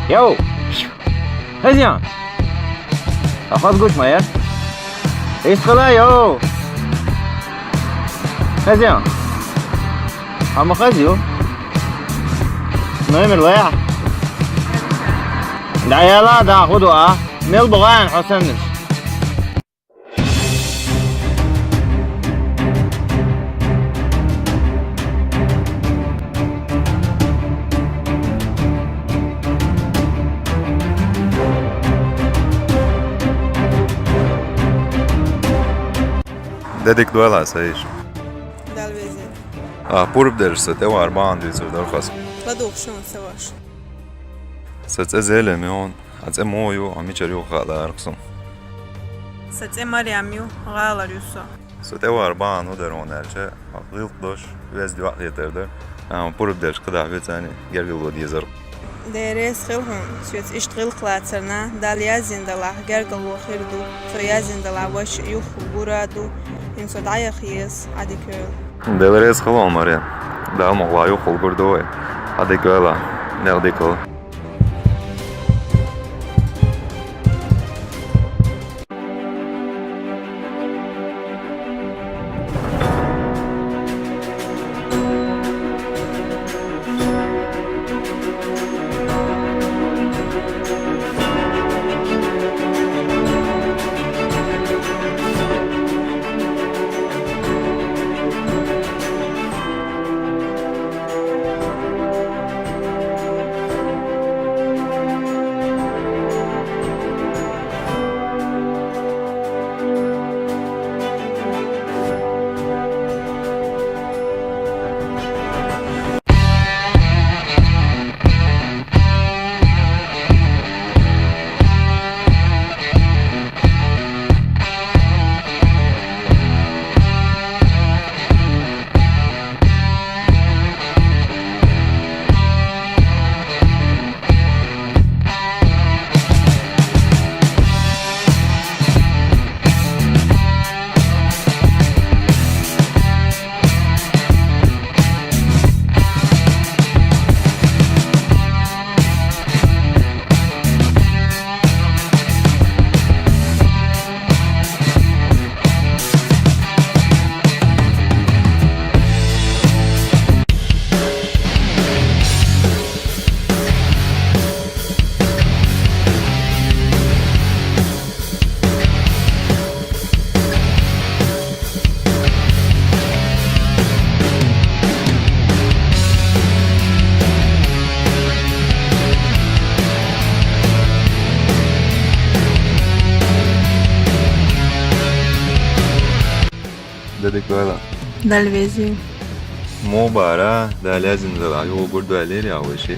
Yo! Hezyan! Afaz gutma ya. İskala yo! Hezyan! Ama خزيو نعمل وياه ده يلا ده خدوا ميل بغان حسنش Dedik duela sayış. Dalvezi. Purb derse te var bandis ve darfas. Ladokşun savaş. Satse zelemi on. Atse moyu amiçeri o kadar kısım. Satse Mariamyu galar yusa. Sate var ban o der onerce. Akıl doş vez divat yeterdi. Ama purb ders kadar ve tane gergil diye zar. Deres khilhun süt iştgil qlatserna dalya zindalah gergil wa khirdu soya zindalah waş yuh buradu in sodaya khiyas adikö. Delres khalam Maria. Da mogla yok ol burdo. Hadi göla. Nerede kal? Dedik göla. Dalvezi. Mubara da lazım da yo burdo alir ya o şey.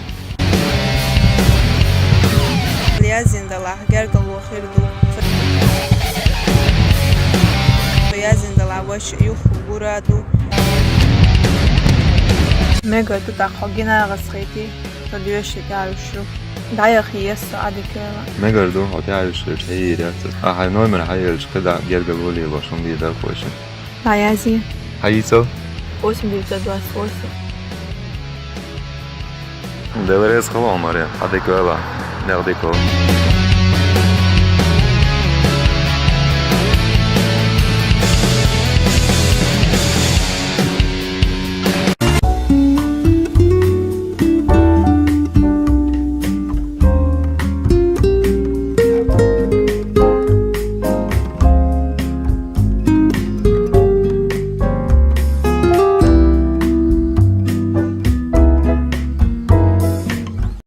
Dalya zindalah gergil wa khirdu soya zindalah waş yuh buradu. Mega tu takhogina gasqiti tadyo shikarushu. Daya khiyas adikö. Megardo هتعرف هي رياضة هاي نوع من هاي الشقة جرجل ولي باشون بيدار خوشن Dayazi. هايسو 8928. Delres خلاه مريم هذيك ولا ناخديكو